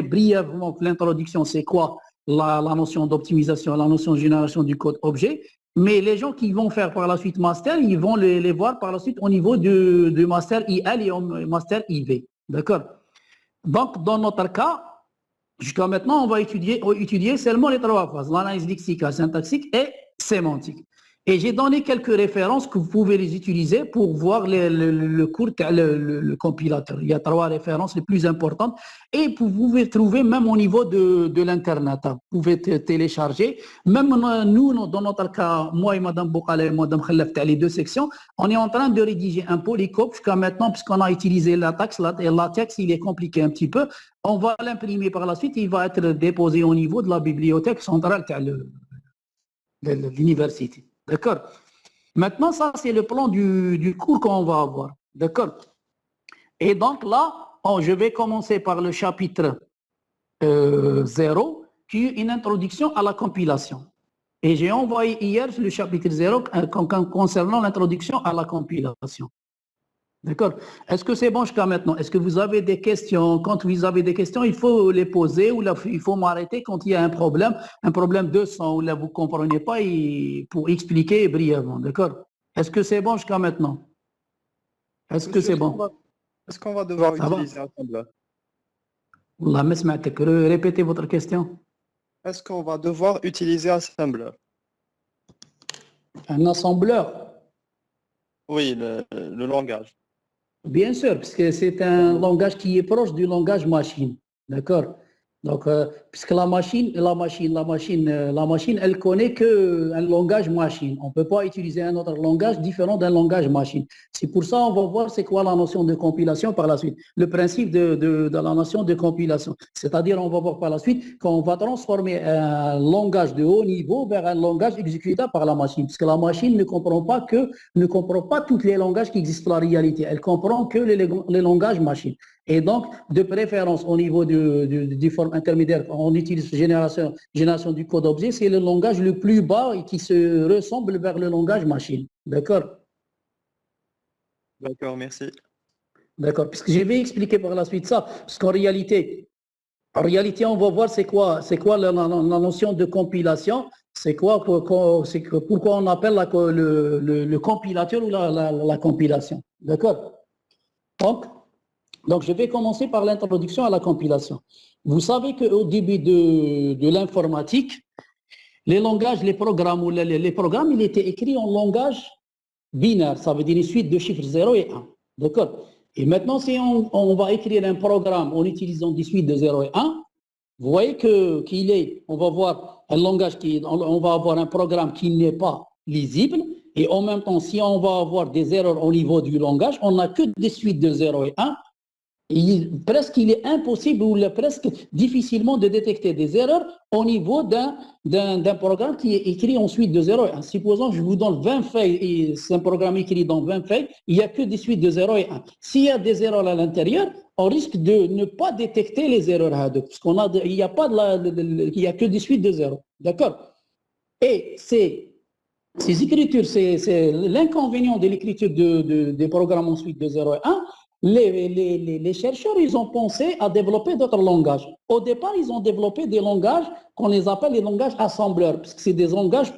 donné brièvement l'introduction, c'est quoi la notion d'optimisation, la notion de génération du code objet. Mais les gens qui vont faire par la suite master, ils vont les voir par la suite au niveau de master IL et master IV. D'accord? Donc, dans notre cas, jusqu'à maintenant, on va étudier seulement les trois phases, l'analyse lexical, syntaxique et sémantique. Et j'ai donné quelques références que vous pouvez les utiliser pour voir le cours, le compilateur. Il y a trois références les plus importantes et vous pouvez trouver même au niveau de l'Internet. Vous pouvez télécharger. Même nous, dans notre cas, moi et Mme Boukala et Mme Khallaf, les deux sections, on est en train de rédiger un polycope jusqu'à maintenant, puisqu'on a utilisé latex. Et latex, il est compliqué un petit peu. On va l'imprimer par la suite. Il va être déposé au niveau de la bibliothèque centrale de l'université. D'accord. Maintenant, ça, c'est le plan du cours qu'on va avoir. D'accord. Et donc là, je vais commencer par le chapitre 0, qui est une introduction à la compilation. Et j'ai envoyé hier le chapitre 0 concernant l'introduction à la compilation. D'accord. Est-ce que c'est bon jusqu'à maintenant? Est-ce que vous avez des questions? Quand vous avez des questions, il faut les poser ou là, il faut m'arrêter quand il y a un problème de son ou là vous ne comprenez pas pour expliquer brièvement. D'accord. Est-ce que c'est bon jusqu'à maintenant? Est-ce que c'est bon? Est-ce qu'on va devoir utiliser Assembler? Répétez votre question. Est-ce qu'on va devoir utiliser Assembler? Un assembleur? Oui, le langage. Bien sûr, parce que c'est un langage qui est proche du langage machine. D'accord? Donc, puisque la machine, elle connaît qu'un langage machine. On ne peut pas utiliser un autre langage différent d'un langage machine. C'est pour ça qu'on va voir c'est quoi la notion de compilation par la suite. Le principe de la notion de compilation. C'est-à-dire, on va voir par la suite qu'on va transformer un langage de haut niveau vers un langage exécutable par la machine. Puisque la machine ne comprend pas tous les langages qui existent dans la réalité. Elle comprend que les langages machines. Et donc, de préférence, au niveau du forme intermédiaire, on utilise génération du code objet, c'est le langage le plus bas et qui se ressemble vers le langage machine. D'accord? D'accord, merci. D'accord, puisque je vais expliquer par la suite ça, parce qu'en réalité, on va voir c'est quoi la notion de compilation, pourquoi on appelle le compilateur ou la compilation. D'accord? Donc, je vais commencer par l'introduction à la compilation. Vous savez qu'au début de l'informatique, les langages, les programmes, il était écrit en langage binaire, ça veut dire une suite de chiffres 0 et 1. D'accord? Et maintenant, si on va écrire un programme en utilisant des suites de 0 et 1, vous voyez on va voir un langage on va avoir un programme qui n'est pas lisible, et en même temps, si on va avoir des erreurs au niveau du langage, on n'a que des suites de 0 et 1, il est impossible ou presque difficilement de détecter des erreurs au niveau d'un programme qui est écrit ensuite de 0 et 1. Supposons que je vous donne 20 feuilles et c'est un programme écrit dans 20 feuilles, il n'y a que des suites de 0 et 1. S'il y a des erreurs à l'intérieur, on risque de ne pas détecter les erreurs parce qu'il n'y a que des suites de 0. D'accord? Et ces écritures, c'est l'inconvénient de l'écriture des programmes ensuite de 0 et 1. Les chercheurs, ils ont pensé à développer d'autres langages. Au départ, ils ont développé des langages qu'on les appelle les langages assembleurs, parce que c'est des langages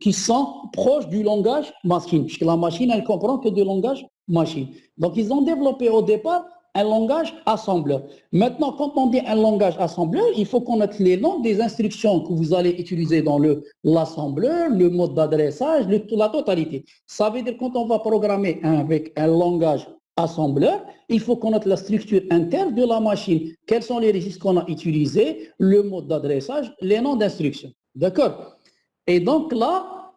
qui sont proches du langage machine, puisque la machine, elle comprend que du langage machine. Donc, ils ont développé au départ un langage assembleur. Maintenant, quand on dit un langage assembleur, il faut connaître les noms des instructions que vous allez utiliser dans l'assembleur, le mode d'adressage, la totalité. Ça veut dire quand on va programmer avec un langage assembleur, il faut connaître la structure interne de la machine. Quels sont les registres qu'on a utilisés, le mode d'adressage, les noms d'instructions. D'accord? Et donc là,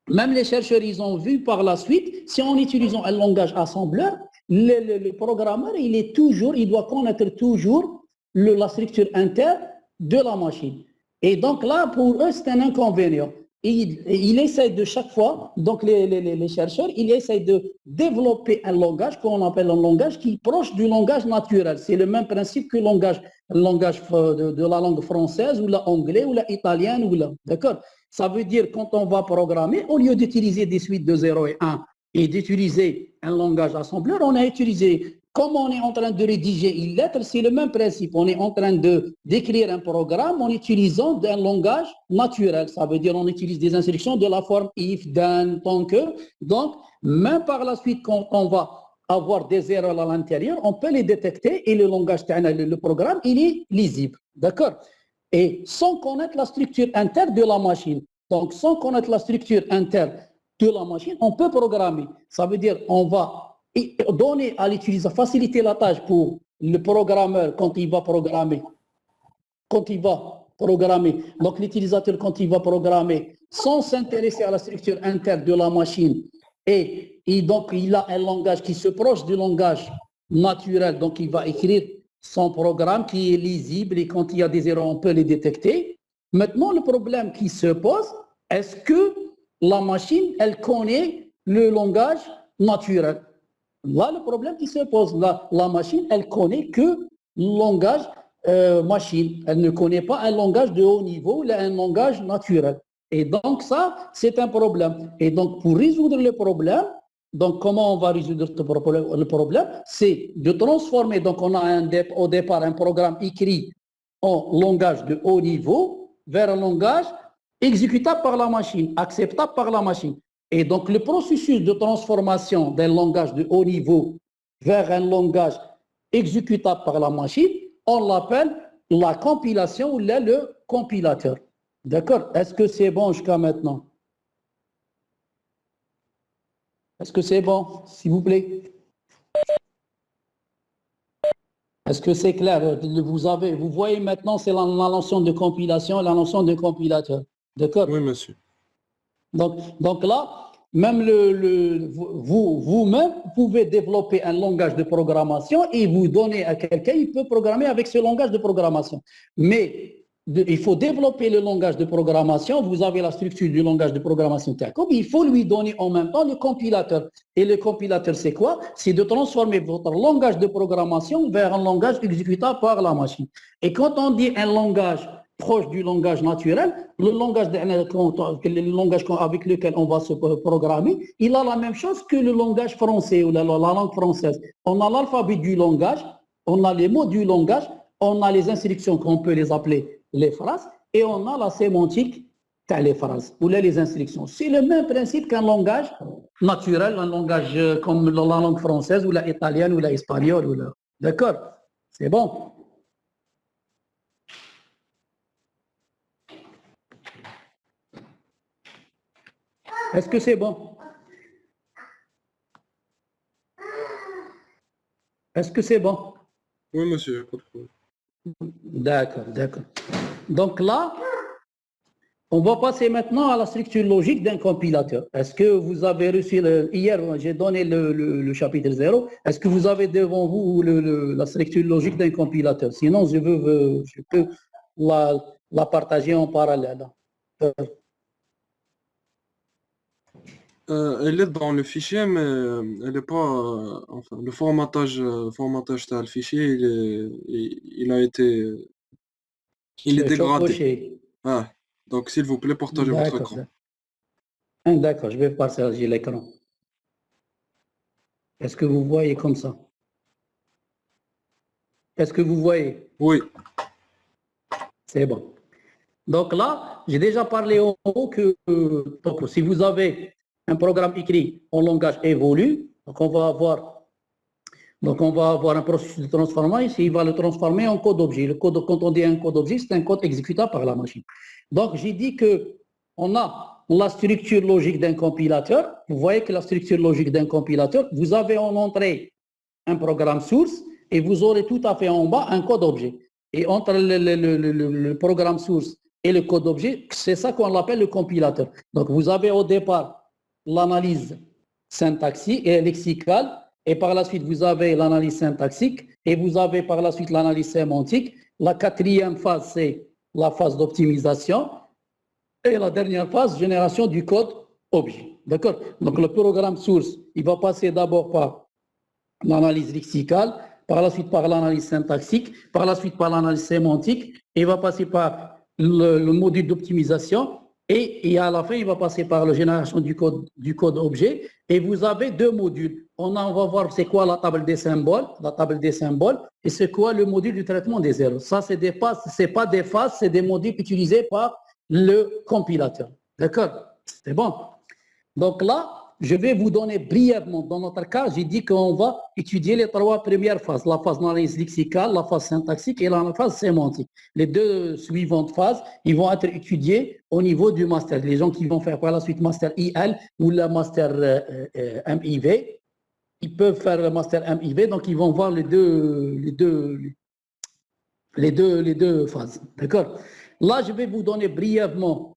même les chercheurs, ils ont vu par la suite, si en utilisant un langage assembleur, le programmeur, il doit connaître toujours la structure interne de la machine. Et donc là, pour eux, c'est un inconvénient. Il essaie de chaque fois, donc les chercheurs, ils essayent de développer un langage qu'on appelle un langage qui est proche du langage naturel. C'est le même principe que le langage de la langue française ou l'anglais ou l'italien. D'accord? Ça veut dire quand on va programmer, au lieu d'utiliser des suites de 0 et 1 et d'utiliser un langage assembleur, on a utilisé comme on est en train de rédiger une lettre, c'est le même principe. On est en train d'écrire un programme en utilisant un langage naturel. Ça veut dire on utilise des instructions de la forme if, then, tant que. Donc, même par la suite, quand on va avoir des erreurs à l'intérieur, on peut les détecter et le langage, le programme, il est lisible. D'accord? Et sans connaître la structure interne de la machine. Donc, sans connaître la structure interne de la machine, on peut programmer. Ça veut dire on va donner à l'utilisateur, faciliter la tâche pour le programmeur quand il va programmer. Donc, l'utilisateur, quand il va programmer, sans s'intéresser à la structure interne de la machine, et donc il a un langage qui se proche du langage naturel, donc il va écrire son programme qui est lisible et quand il y a des erreurs, on peut les détecter. Maintenant, le problème qui se pose, est-ce que la machine, elle connaît le langage naturel? Là, le problème qui se pose, la machine, elle connaît que le langage machine. Elle ne connaît pas un langage de haut niveau, un langage naturel. Et donc ça, c'est un problème. Et donc pour résoudre le problème, donc comment on va résoudre le problème? C'est de transformer, donc on a au départ un programme écrit en langage de haut niveau vers un langage exécutable par la machine, acceptable par la machine. Et donc le processus de transformation d'un langage de haut niveau vers un langage exécutable par la machine, on l'appelle la compilation ou le compilateur. D'accord? Est-ce que c'est bon jusqu'à maintenant? Est-ce que c'est bon, s'il vous plaît? Est-ce que c'est clair? Vous voyez maintenant, c'est la notion de compilation, la notion de compilateur. D'accord? Oui, monsieur. Donc là, même vous-même, vous pouvez développer un langage de programmation et vous donner à quelqu'un, il peut programmer avec ce langage de programmation. Mais il faut développer le langage de programmation. Vous avez la structure du langage de programmation Tacob. Il faut lui donner en même temps le compilateur. Et le compilateur, c'est quoi? C'est de transformer votre langage de programmation vers un langage exécutable par la machine. Et quand on dit un langage proche du langage naturel, le langage avec lequel on va se programmer, il a la même chose que le langage français ou la langue française. On a l'alphabet du langage, on a les mots du langage, on a les instructions qu'on peut les appeler les phrases, et on a la sémantique les phrases ou les instructions. C'est le même principe qu'un langage naturel, un langage comme la langue française ou la italienne ou la espagnole. D'accord? C'est bon? Est-ce que c'est bon? Est-ce que c'est bon? Oui, monsieur, pas de problème. D'accord, d'accord. Donc là, on va passer maintenant à la structure logique d'un compilateur. Est-ce que vous avez reçu, hier j'ai donné le chapitre 0, est-ce que vous avez devant vous la structure logique d'un compilateur? Sinon, je peux la partager en parallèle. Elle est dans le fichier, mais elle n'est pas. Enfin, le formatage le fichier, il a été. Il est dégradé. Ah, donc, s'il vous plaît, partagez votre écran. D'accord, je vais partager l'écran. Est-ce que vous voyez comme ça? Est-ce que vous voyez? Oui. C'est bon. Donc là, j'ai déjà parlé en haut que donc, si vous avez un programme écrit en langage évolue, donc on va avoir un processus de transformation, ici il va le transformer en code objet. Le code, quand on dit un code objet, c'est un code exécutable par la machine. Donc j'ai dit que on a la structure logique d'un compilateur. Vous voyez que la structure logique d'un compilateur, vous avez en entrée un programme source et vous aurez tout à fait en bas un code objet. Et entre le programme source et le code objet, c'est ça qu'on appelle le compilateur. Donc vous avez au départ l'analyse syntaxique et lexicale, et par la suite vous avez l'analyse syntaxique, et vous avez par la suite l'analyse sémantique. La quatrième phase, c'est la phase d'optimisation, et la dernière phase, génération du code objet. D'accord? Donc le programme source, il va passer d'abord par l'analyse lexicale, par la suite par l'analyse syntaxique, par la suite par l'analyse sémantique, et il va passer par le module d'optimisation, et à la fin, il va passer par la génération du code objet, et vous avez deux modules. on va voir c'est quoi la table des symboles, et c'est quoi le module du traitement des erreurs. Ça, c'est pas des phases, c'est des modules utilisés par le compilateur. D'accord? C'est bon. Donc là, je vais vous donner brièvement, dans notre cas, j'ai dit qu'on va étudier les 3 premières phases, la phase d'analyse lexicale, la phase syntaxique et la phase sémantique. Les 2 suivantes phases, ils vont être étudiées au niveau du master. Les gens qui vont faire par la suite master IL ou le master MIV, ils peuvent faire le master MIV, donc ils vont voir les deux phases. D'accord? Là, je vais vous donner brièvement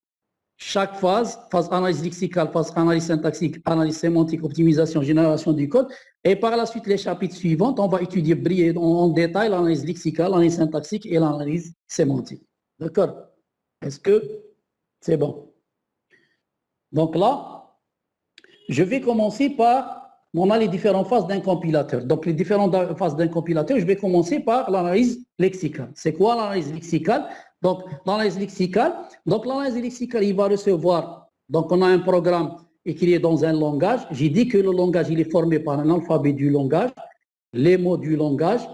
chaque phase analyse lexicale, phase analyse syntaxique, analyse sémantique, optimisation, génération du code. Et par la suite, les chapitres suivants, on va étudier en détail l'analyse lexicale, l'analyse syntaxique et l'analyse sémantique. D'accord? Est-ce que c'est bon? Donc là, je vais commencer par, on a les différentes phases d'un compilateur. Donc les différentes phases d'un compilateur, je vais commencer par l'analyse lexicale. C'est quoi l'analyse lexicale? Donc, l'analyse lexicale, il va recevoir, donc on a un programme écrit dans un langage. J'ai dit que le langage, il est formé par un alphabet du langage, les mots du langage,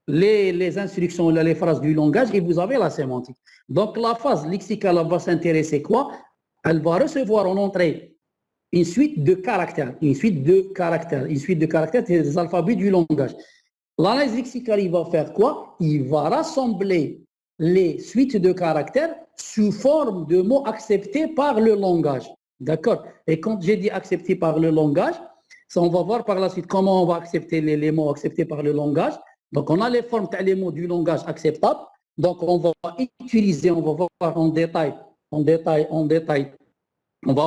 les instructions, les phrases du langage, et vous avez la sémantique. Donc, la phase lexicale, elle va s'intéresser quoi? Elle va recevoir en entrée une suite de caractères, des alphabets du langage. L'analyse lexicale, il va faire quoi? Il va rassembler les suites de caractères sous forme de mots acceptés par le langage. D'accord? Et quand j'ai dit acceptés par le langage, ça, on va voir par la suite comment on va accepter les mots acceptés par le langage. Donc, on a les formes, les mots du langage acceptables. Donc, on va utiliser, on va voir en détail, on va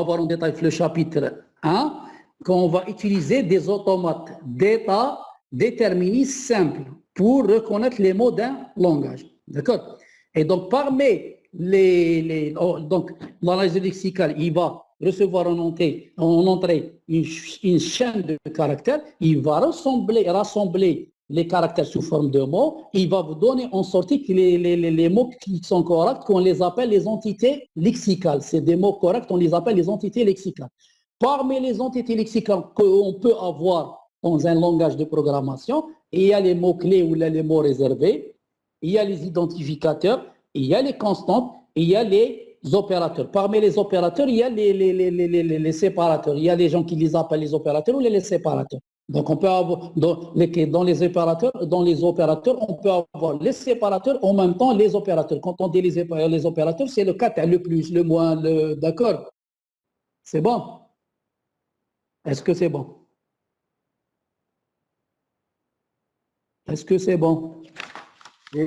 voir en détail le chapitre 1, qu'on va utiliser des automates d'état déterministes simples pour reconnaître les mots d'un langage. D'accord? Et donc, parmi donc, l'analyse lexicale, il va recevoir en entrée une chaîne de caractères, il va rassembler les caractères sous forme de mots, il va vous donner en sortie que les mots qui sont corrects, qu'on les appelle les entités lexicales. C'est des mots corrects, on les appelle les entités lexicales. Parmi les entités lexicales qu'on peut avoir dans un langage de programmation, il y a les mots-clés ou les mots réservés, il y a les identificateurs, il y a les constantes, il y a les opérateurs. Parmi les opérateurs, il y a les séparateurs. Il y a les gens qui les appellent les opérateurs ou les séparateurs. Donc, on peut avoir, dans les opérateurs, on peut avoir les séparateurs, en même temps les opérateurs. Quand on dit les opérateurs, c'est le 4, le plus, le moins, d'accord? C'est bon? Est-ce que c'est bon? Est-ce que c'est bon? Oui.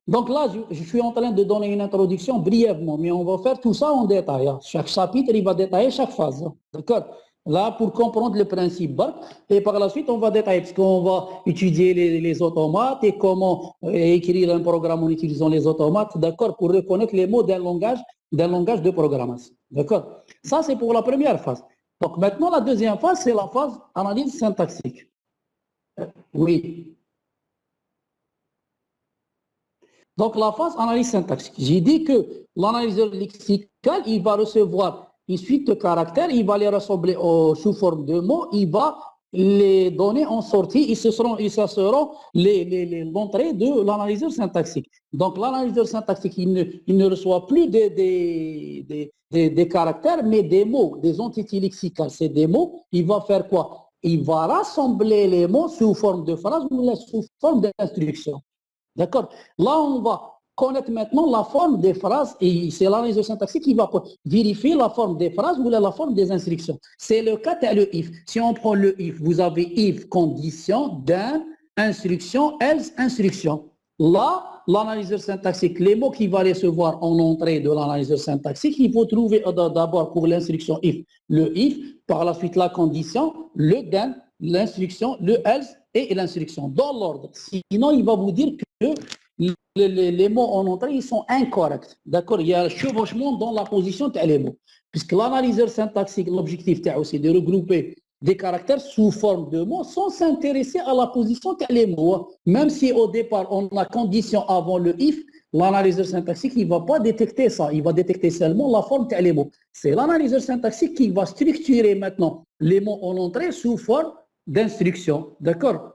Donc là, je suis en train de donner une introduction brièvement, mais on va faire tout ça en détail. Chaque chapitre, il va détailler chaque phase. D'accord? Là, pour comprendre le principe BARC, et par la suite, on va détailler, parce qu'on va étudier les automates et comment écrire un programme en utilisant les automates, d'accord, pour reconnaître les mots d'un langage de programmation. D'accord? Ça, c'est pour la première phase. Donc maintenant, la deuxième phase, c'est la phase analyse syntaxique. Oui. Donc la phase analyse syntaxique. J'ai dit que l'analyseur lexical, il va recevoir une suite de caractères, il va les rassembler sous forme de mots, il va les donner en sortie, et ça seront l'entrée de l'analyseur syntaxique. Donc l'analyseur syntaxique, il ne reçoit plus des caractères, mais des mots, des entités lexicales. C'est des mots, il va faire quoi? Il va rassembler les mots sous forme de phrase ou sous forme d'instruction. D'accord? Là, on va connaître maintenant la forme des phrases, et c'est l'analyse syntaxique qui va vérifier la forme des phrases ou la forme des instructions. C'est le cas de le if. Si on prend le if, vous avez if condition, d'un, instruction, else, instruction. Là, l'analyseur syntaxique, les mots qu'il va recevoir en entrée de l'analyseur syntaxique, il faut trouver d'abord pour l'instruction if, le if, par la suite la condition, le then, l'instruction, le else et l'instruction, dans l'ordre. Sinon, il va vous dire que les mots en entrée, ils sont incorrects. D'accord? Il y a un chevauchement dans la position des mots. Puisque l'analyseur syntaxique, l'objectif, c'est de regrouper des caractères sous forme de mots sans s'intéresser à la position des mots. Même si au départ, on a condition avant le if, l'analyseur syntaxique, il ne va pas détecter ça. Il va détecter seulement la forme des mots. C'est l'analyseur syntaxique qui va structurer maintenant les mots en entrée sous forme d'instruction. D'accord?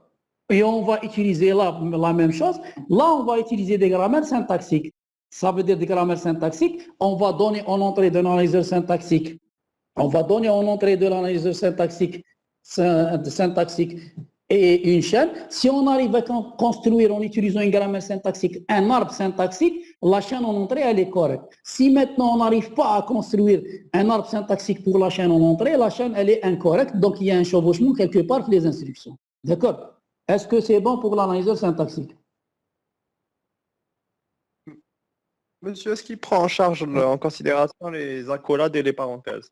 Et on va utiliser là la même chose. Là, on va utiliser des grammaires syntaxiques. Ça veut dire des grammaires syntaxiques. On va donner en entrée de l'analyseur syntaxique. On va donner en entrée de l'analyseur syntaxique et une chaîne. Si on arrive à construire en utilisant une grammaire syntaxique un arbre syntaxique, la chaîne en entrée, elle est correcte. Si maintenant on n'arrive pas à construire un arbre syntaxique pour la chaîne en entrée, la chaîne, elle est incorrecte. Donc, il y a un chevauchement quelque part pour les instructions. D'accord? Est-ce que c'est bon pour l'analyseur syntaxique? Monsieur, est-ce qu'il prend en charge en considération les accolades et les parenthèses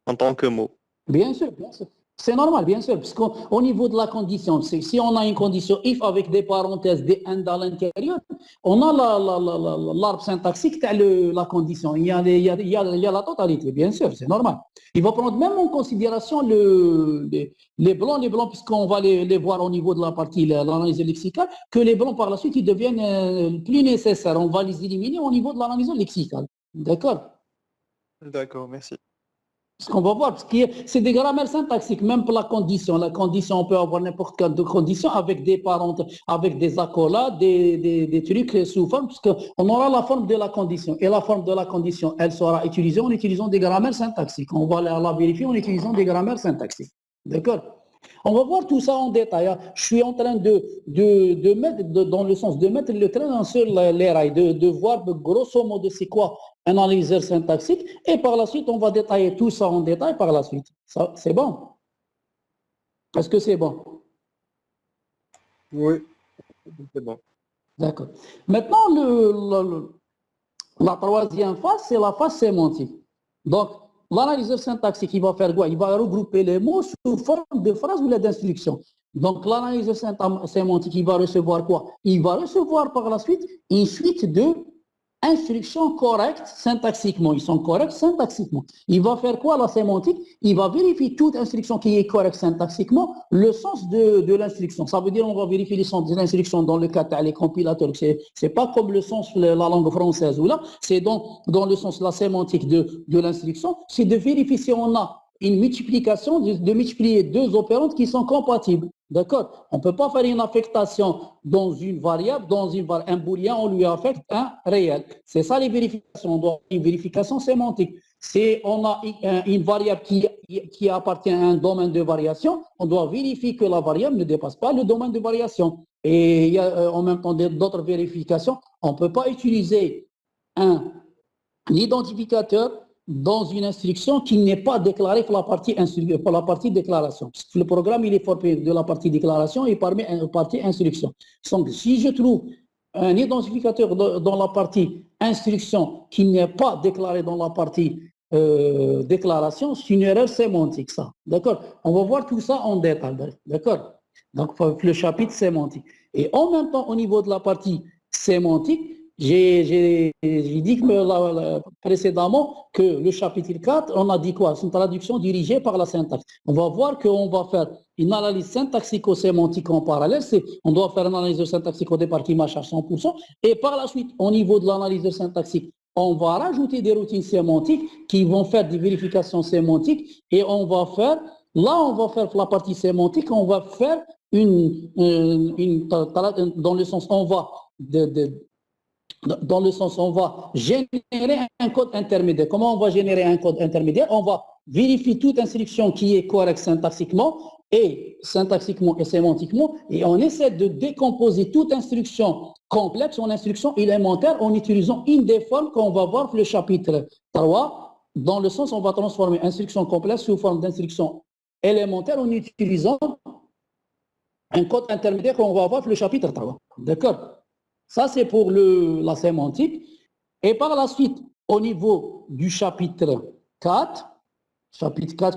en tant que mots? Bien sûr, bien sûr. C'est normal, bien sûr, parce qu'au niveau de la condition, si on a une condition if avec des parenthèses, des and à l'intérieur, on a l'arbre syntaxique, la condition. Il y a la totalité, bien sûr, c'est normal. Il va prendre même en considération les blancs, puisqu'on va les voir au niveau de la partie, l'analyse lexicale, que les blancs par la suite, ils deviennent plus nécessaires. On va les éliminer au niveau de l'analyse lexicale. D'accord? D'accord, merci. Ce qu'on va voir, parce que c'est des grammaires syntaxiques, même pour la condition. La condition, on peut avoir n'importe quelle condition avec des parenthèses, avec des accolades, des trucs sous forme, puisqu'on aura la forme de la condition. Et la forme de la condition, elle sera utilisée en utilisant des grammaires syntaxiques. On va la vérifier en utilisant des grammaires syntaxiques. D'accord? On va voir tout ça en détail. Je suis en train de mettre, dans le sens de mettre le train sur les rails, de voir grosso modo c'est quoi un analyseur syntaxique, et par la suite, on va détailler tout ça en détail par la suite. Ça, c'est bon? Est-ce que c'est bon? Oui. C'est bon. D'accord. Maintenant, la troisième phase, c'est la phase sémantique. Donc, l'analyseur syntaxique, il va faire quoi? Il va regrouper les mots sous forme de phrases ou d'instructions. Donc, l'analyseur sémantique, il va recevoir quoi? Il va recevoir par la suite une suite de instructions correctes syntaxiquement. Ils sont corrects syntaxiquement. Il va faire quoi la sémantique? Il va vérifier toute instruction qui est correcte syntaxiquement, le sens de l'instruction. Ça veut dire on va vérifier le sens de l'instruction dans le cas des compilateurs. C'est pas comme le sens de la langue française ou là, c'est dans le sens de la sémantique de l'instruction. C'est de vérifier si on a une multiplication, de multiplier deux opérandes qui sont compatibles. D'accord? On ne peut pas faire une affectation dans une variable, un booléen, on lui affecte un réel. C'est ça les vérifications. On doit avoir une vérification sémantique. Si on a une variable qui appartient à un domaine de variation, on doit vérifier que la variable ne dépasse pas le domaine de variation. Et il y a en même temps d'autres vérifications. On ne peut pas utiliser un identificateur dans une instruction qui n'est pas déclarée pour la partie déclaration. Parce que le programme, il est formé de la partie déclaration et parmi la partie instruction. Donc, si je trouve un identificateur dans la partie instruction qui n'est pas déclaré dans la partie déclaration, c'est une erreur sémantique, ça. D'accord? On va voir tout ça en détail. D'accord? Donc, le chapitre sémantique. Et en même temps, au niveau de la partie sémantique, j'ai dit précédemment que le chapitre 4, on a dit quoi? C'est une traduction dirigée par la syntaxe. On va voir qu'on va faire une analyse syntaxico-sémantique en parallèle. On doit faire une analyse syntaxique au départ qui marche à 100%. Et par la suite, au niveau de l'analyse syntaxique, on va rajouter des routines sémantiques qui vont faire des vérifications sémantiques. Et on va faire la partie sémantique, on va faire dans le sens, on va générer un code intermédiaire. Comment on va générer un code intermédiaire? On va vérifier toute instruction qui est correcte syntaxiquement et sémantiquement, et on essaie de décomposer toute instruction complexe en instruction élémentaire en utilisant une des formes qu'on va voir dans le chapitre 3. Dans le sens, on va transformer instruction complexe sous forme d'instruction élémentaire en utilisant un code intermédiaire qu'on va voir dans le chapitre 3. D'accord? Ça, c'est pour la sémantique. Et par la suite, au niveau du chapitre 4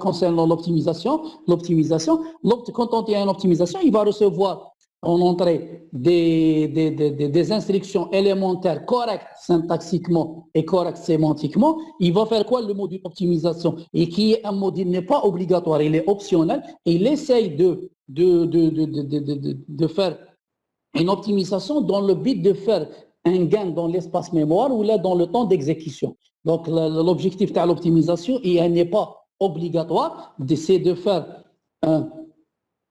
concernant l'optimisation, quand on a une optimisation, il va recevoir en entrée des instructions élémentaires correctes syntaxiquement et correctes sémantiquement. Il va faire quoi le module optimisation? Et qui est un module n'est pas obligatoire, il est optionnel. Et il essaye de faire une optimisation dans le but de faire un gain dans l'espace mémoire ou là dans le temps d'exécution. Donc l'objectif de l'optimisation, il n'est pas obligatoire, c'est de faire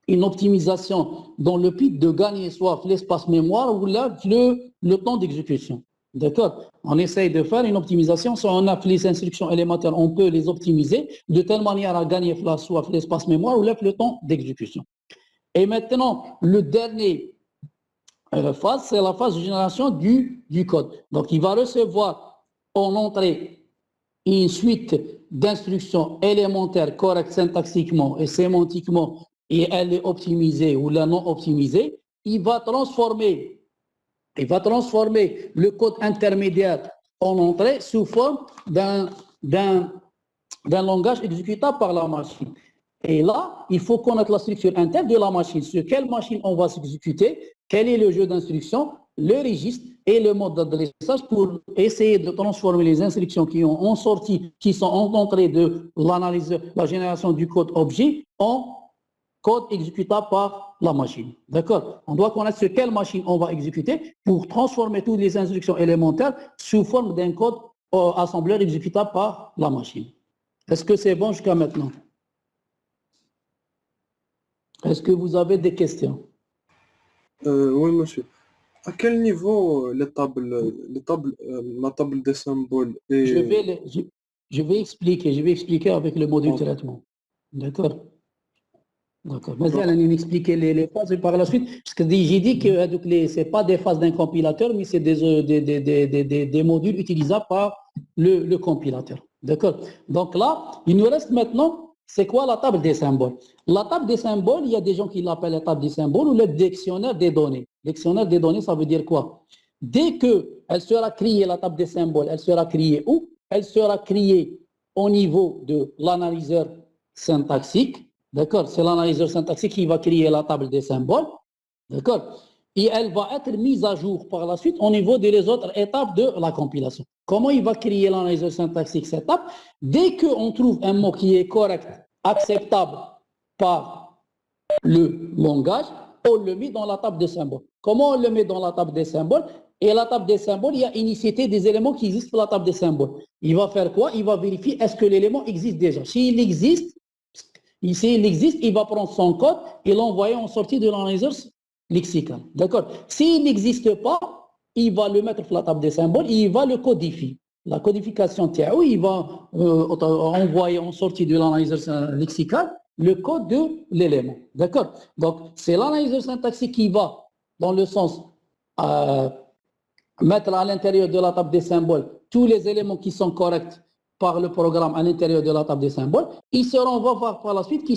une optimisation dans le but de gagner soit l'espace mémoire ou là le temps d'exécution. D'accord? On essaye de faire une optimisation, soit on a les instructions élémentaires, on peut les optimiser de telle manière à gagner soit l'espace mémoire ou là le temps d'exécution. Et maintenant, le dernier phase, c'est la phase de génération du code. Donc, il va recevoir en entrée une suite d'instructions élémentaires correctes syntaxiquement et sémantiquement, et elle est optimisée ou la non optimisée. Il va transformer le code intermédiaire en entrée sous forme d'un langage exécutable par la machine. Et là, il faut connaître la structure interne de la machine, sur quelle machine on va s'exécuter, quel est le jeu d'instructions, le registre et le mode d'adressage pour essayer de transformer les instructions qui sont en entrée de l'analyse, la génération du code objet en code exécutable par la machine. D'accord? On doit connaître sur quelle machine on va exécuter pour transformer toutes les instructions élémentaires sous forme d'un code assembleur exécutable par la machine. Est-ce que c'est bon jusqu'à maintenant? Est-ce que vous avez des questions? Oui, monsieur. À quel niveau la table des symboles est... Je vais expliquer avec le module de traitement. D'accord? D'accord. Mais là, on expliquer les phases et par la suite, parce que j'ai dit que ce n'est pas des phases d'un compilateur, mais c'est des modules utilisables par le compilateur. D'accord? Donc là, il nous reste maintenant, c'est quoi la table des symboles? La table des symboles, il y a des gens qui l'appellent la table des symboles ou le dictionnaire des données. Le dictionnaire des données, ça veut dire quoi? Dès qu'elle sera créée, la table des symboles, elle sera créée où? Elle sera créée au niveau de l'analyseur syntaxique. D'accord? C'est l'analyseur syntaxique qui va créer la table des symboles. D'accord? Et elle va être mise à jour par la suite au niveau des autres étapes de la compilation. Comment il va créer l'analyseur syntaxique cette étape? Dès qu'on trouve un mot qui est correct, acceptable par le langage, on le met dans la table des symboles. Comment on le met dans la table des symboles? Et la table des symboles, il y a une unicité des éléments qui existent sur la table des symboles. Il va faire quoi? Il va vérifier est-ce que l'élément existe déjà. S'il existe, il va prendre son code et l'envoyer en sortie de l'analyseur lexical. D'accord? S'il n'existe pas, il va le mettre sur la table des symboles et il va le codifier. La codification TAO, il va envoyer en sortie de l'analyseur lexical le code de l'élément. D'accord? Donc, c'est l'analyseur syntaxique qui va, dans le sens, mettre à l'intérieur de la table des symboles tous les éléments qui sont corrects par le programme à l'intérieur de la table des symboles. On va voir par la suite qui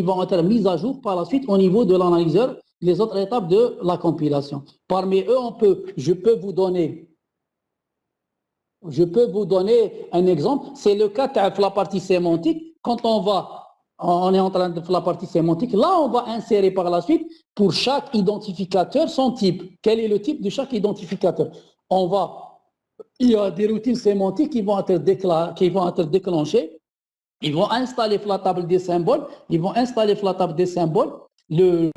vont être mis à jour par la suite au niveau de l'analyseur, les autres étapes de la compilation. Parmi eux, je peux vous donner un exemple. C'est le cas de la partie sémantique. Quand on est en train de faire la partie sémantique, là, on va insérer par la suite, pour chaque identificateur, son type. Quel est le type de chaque identificateur? Il y a des routines sémantiques qui vont être déclenchées. Ils vont installer la table des symboles. Ils vont installer la table des symboles. Le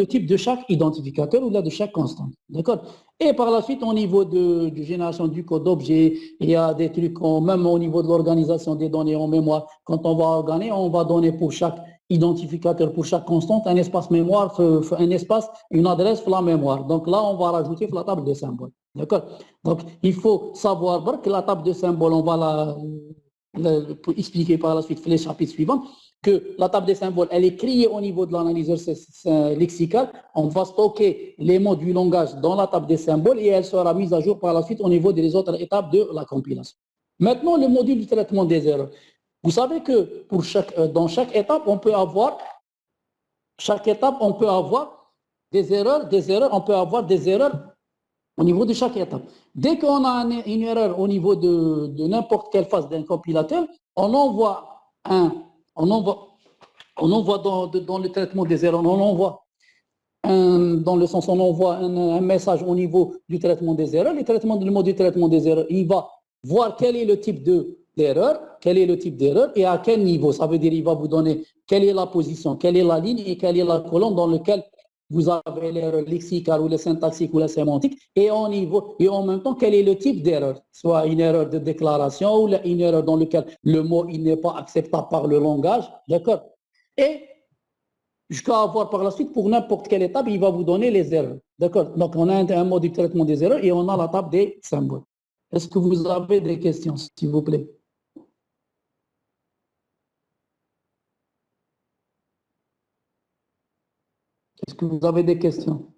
type de chaque identificateur ou là de chaque constante. D'accord? Et par la suite, au niveau de génération du code d'objet, il y a des trucs, même au niveau de l'organisation des données en mémoire. Quand on va organiser, on va donner pour chaque identificateur, pour chaque constante, un espace mémoire, une adresse pour la mémoire. Donc là, on va rajouter la table des symboles. D'accord? Donc, il faut savoir que la table de symboles, on va expliquer par la suite les chapitres suivants, que la table des symboles, elle est créée au niveau de l'analyseur lexical. On va stocker les mots du langage dans la table des symboles et elle sera mise à jour par la suite au niveau des autres étapes de la compilation. Maintenant, le module du traitement des erreurs. Vous savez que dans chaque étape, on peut avoir des erreurs, on peut avoir des erreurs au niveau de chaque étape. Dès qu'on a une erreur au niveau de n'importe quelle phase d'un compilateur, on envoie dans le traitement des erreurs, on envoie un message au niveau du traitement des erreurs. Le mode du traitement des erreurs, il va voir quel est le type d'erreur, et à quel niveau. Ça veut dire il va vous donner quelle est la position, quelle est la ligne et quelle est la colonne dans laquelle vous avez l'erreur lexicale ou la syntaxique ou la sémantique, et en même temps, quel est le type d'erreur? Soit une erreur de déclaration ou une erreur dans laquelle le mot il n'est pas acceptable par le langage, d'accord? Et jusqu'à avoir par la suite, pour n'importe quelle étape, il va vous donner les erreurs, d'accord? Donc, on a un mode de traitement des erreurs et on a la table des symboles. Est-ce que vous avez des questions, s'il vous plaît? Est-ce que vous avez des questions?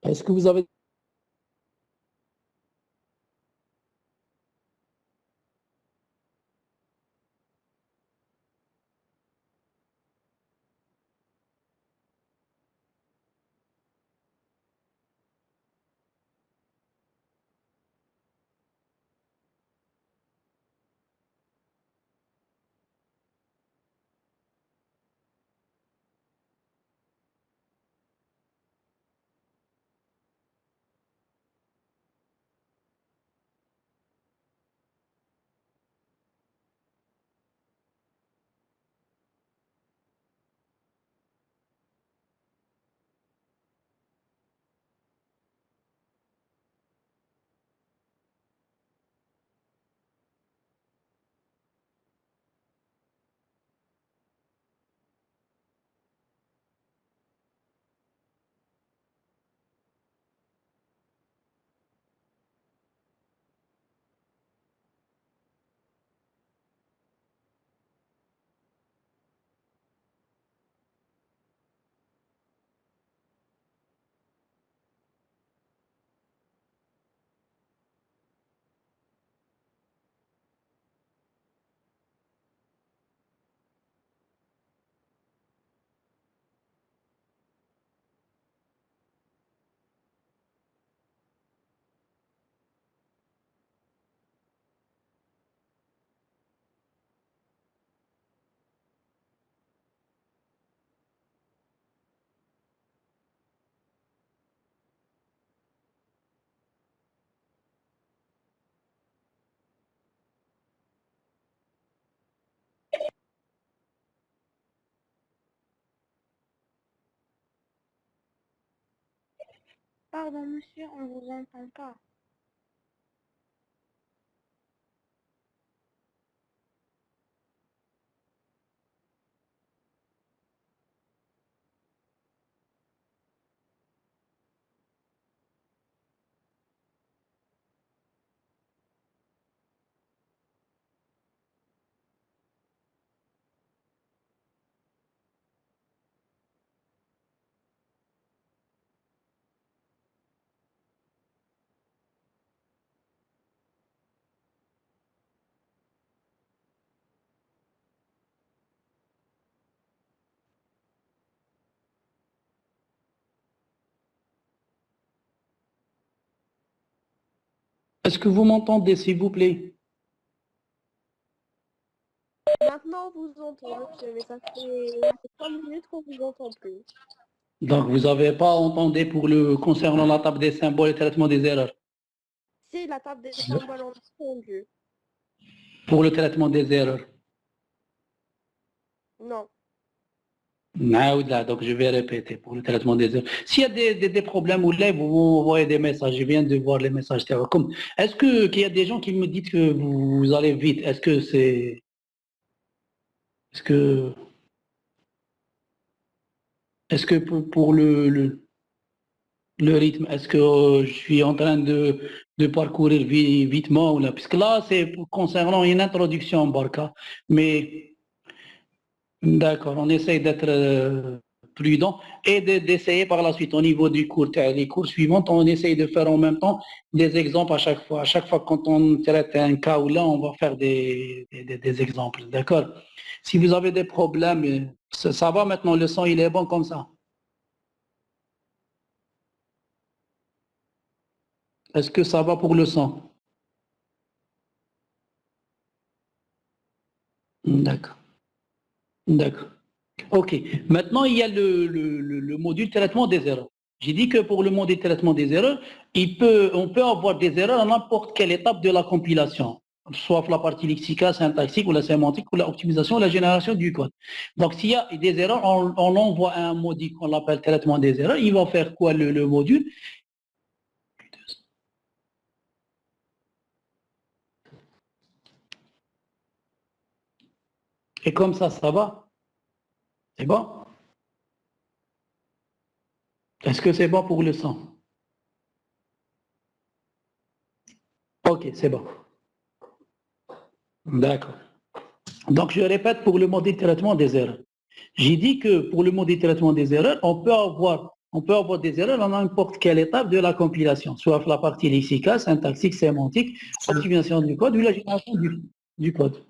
Est-ce que vous avez... Pardon, monsieur, on ne vous entend pas. Est-ce que vous m'entendez, s'il vous plaît? Maintenant, on vous entend, monsieur, mais ça fait 3 minutes qu'on vous entend plus. Donc, vous n'avez pas entendu concernant la table des symboles et le traitement des erreurs. Si la table des symboles on a entendu. Pour le traitement des erreurs. Non. Là, donc je vais répéter pour le traitement des erreurs. S'il y a des problèmes ou là, vous envoyez des messages. Je viens de voir les messages. Est-ce qu'il y a des gens qui me disent que vous allez vite? Est-ce que c'est... Est-ce que pour le rythme, est-ce que je suis en train de parcourir vitement ou là? Puisque là, c'est concernant une introduction en Barca. Mais d'accord, on essaye d'être prudent et d'essayer par la suite au niveau du cours, les cours suivants, on essaye de faire en même temps des exemples à chaque fois. À chaque fois quand on traite un cas ou là, on va faire des exemples. D'accord? Si vous avez des problèmes, ça va maintenant, le son il est bon comme ça. Est-ce que ça va pour le son? D'accord. D'accord. OK. Maintenant, il y a le module traitement des erreurs. J'ai dit que pour le module traitement des erreurs, on peut avoir des erreurs à n'importe quelle étape de la compilation. soit la partie lexicale, syntaxique ou la sémantique ou l'optimisation ou la génération du code. Donc s'il y a des erreurs, on envoie un module qu'on appelle traitement des erreurs. Il va faire quoi le module? Et comme ça va? C'est bon? Est-ce que c'est bon pour le son? Ok, c'est bon. D'accord. Donc, je répète pour le modèle de traitement des erreurs. J'ai dit que pour le modèle de traitement des erreurs, on peut avoir des erreurs à n'importe quelle étape de la compilation, soit la partie lexicale, syntaxique, sémantique, optimisation du code ou la génération du code.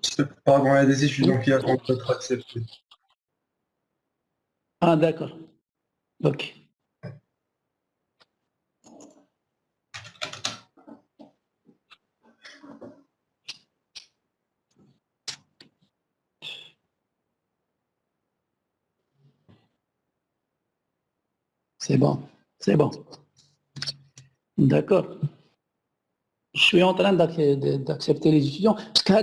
Pardon, il y a des étudiants qui attendent d'être acceptés. Ah, d'accord. Ok. C'est bon, c'est bon. D'accord. Je suis en train d'accepter les étudiants. Parce que